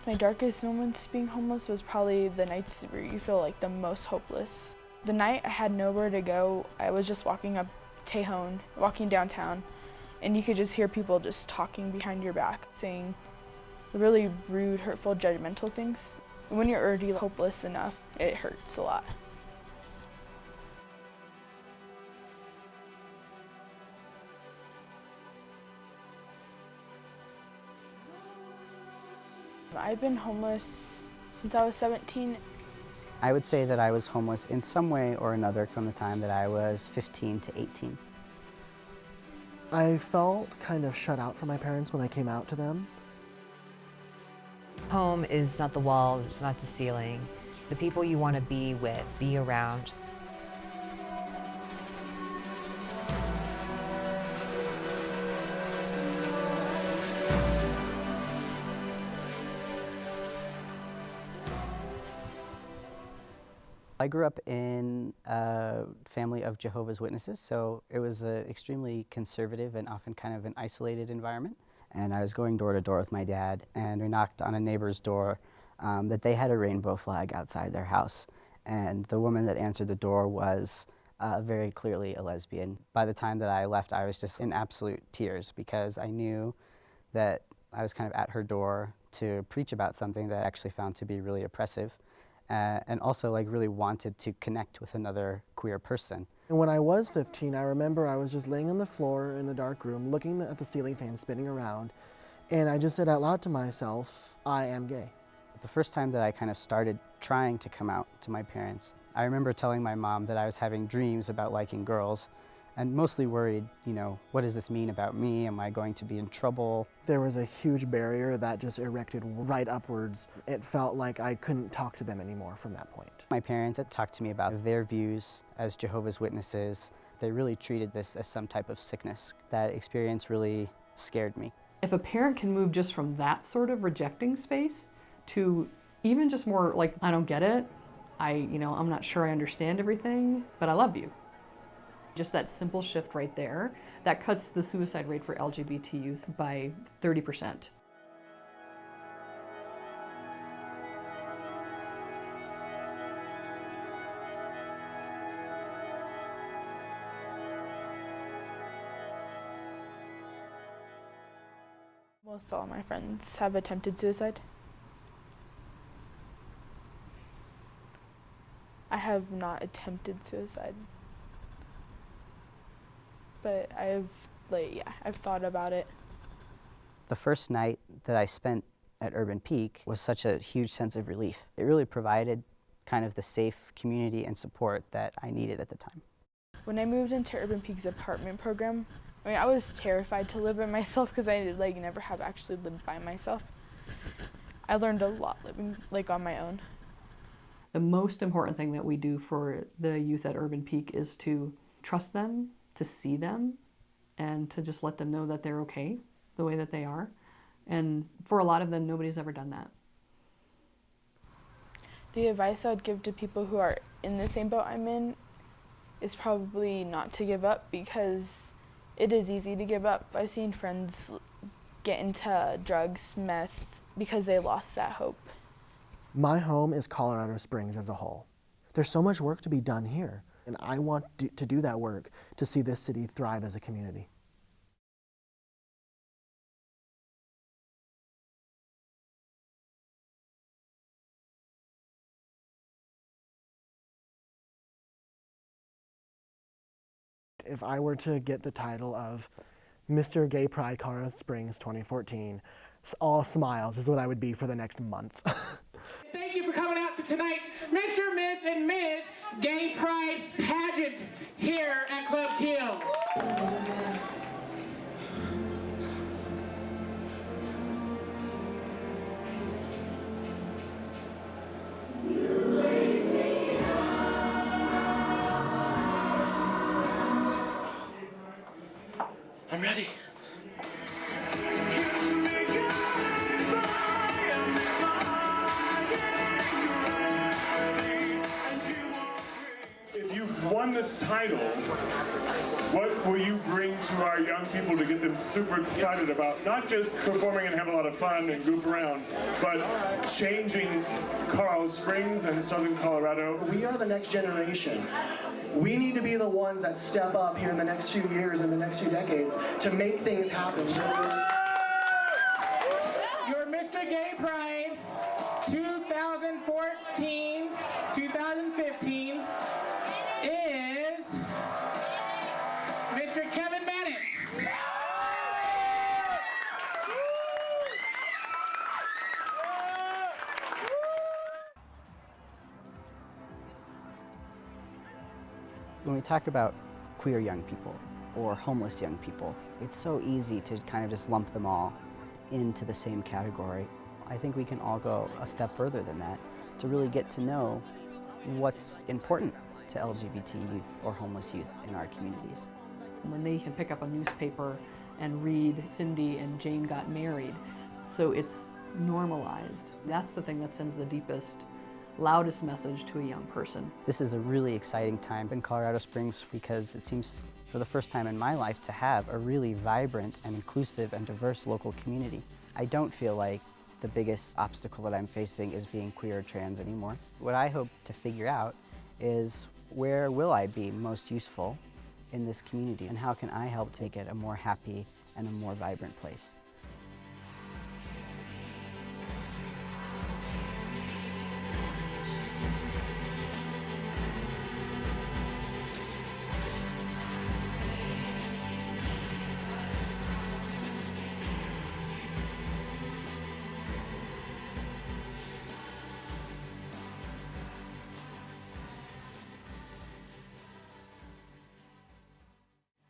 My darkest moments being homeless was probably the nights where you feel like the most hopeless. The night I had nowhere to go, I was just walking up Tejon, walking downtown, and you could just hear people just talking behind your back, saying really rude, hurtful, judgmental things. When you're already hopeless enough, it hurts a lot. I've been homeless since I was 17. I would say that I was homeless in some way or another from the time that I was 15 to 18. I felt kind of shut out from my parents when I came out to them. Home is not the walls, it's not the ceiling. The people you want to be with, be around. I grew up in a family of Jehovah's Witnesses, so it was an extremely conservative and often kind of an isolated environment. And I was going door to door with my dad, and we knocked on a neighbor's door that they had a rainbow flag outside their house. And the woman that answered the door was very clearly a lesbian. By the time that I left, I was just in absolute tears because I knew that I was kind of at her door to preach about something that I actually found to be really oppressive. And also like really wanted to connect with another queer person. And when I was 15, I remember I was just laying on the floor in the dark room, looking at the ceiling fan spinning around, and I just said out loud to myself, I am gay. The first time that I kind of started trying to come out to my parents, I remember telling my mom that I was having dreams about liking girls, and mostly worried, you know, what does this mean about me? Am I going to be in trouble? There was a huge barrier that just erected right upwards. It felt like I couldn't talk to them anymore from that point. My parents had talked to me about their views as Jehovah's Witnesses. They really treated this as some type of sickness. That experience really scared me. If a parent can move just from that sort of rejecting space to even just more like, I don't get it, I'm not sure I understand everything, but I love you. Just that simple shift right there, that cuts the suicide rate for LGBT youth by 30%. Most all my friends have attempted suicide. I have not attempted suicide. But I've thought about it. The first night that I spent at Urban Peak was such a huge sense of relief. It really provided kind of the safe community and support that I needed at the time. When I moved into Urban Peak's apartment program, I was terrified to live by myself because I never have actually lived by myself. I learned a lot living on my own. The most important thing that we do for the youth at Urban Peak is to trust them, to see them, and to just let them know that they're okay the way that they are. And for a lot of them, nobody's ever done that. The advice I would give to people who are in the same boat I'm in is probably not to give up, because it is easy to give up. I've seen friends get into drugs, meth, because they lost that hope. My home is Colorado Springs as a whole. There's so much work to be done here. And I want to do that work to see this city thrive as a community. If I were to get the title of Mr. Gay Pride Colorado Springs 2014, all smiles is what I would be for the next month. Thank you for coming out to tonight's Mr., Miss, and Ms. Gay Pride pageant here at Club Kill. I'm ready. If you've won this title, What will you bring to our young people to get them super excited about not just performing and have a lot of fun and goof around, but changing Colorado Springs and Southern Colorado? We are the next generation. We need to be the ones that step up here in the next few years, in the next few decades, to make things happen. Your Mr. Gay Pride 2014-2015 is Mr. Kevin Mannix. When we talk about queer young people or homeless young people, it's so easy to kind of just lump them all into the same category. I think we can all go a step further than that to really get to know what's important to LGBT youth or homeless youth in our communities. When they can pick up a newspaper and read Cindy and Jane got married, so it's normalized. That's the thing that sends the deepest, loudest message to a young person. This is a really exciting time in Colorado Springs because it seems for the first time in my life to have a really vibrant and inclusive and diverse local community. I don't feel like the biggest obstacle that I'm facing is being queer or trans anymore. What I hope to figure out is where will I be most useful in this community and how can I help to make it a more happy and a more vibrant place.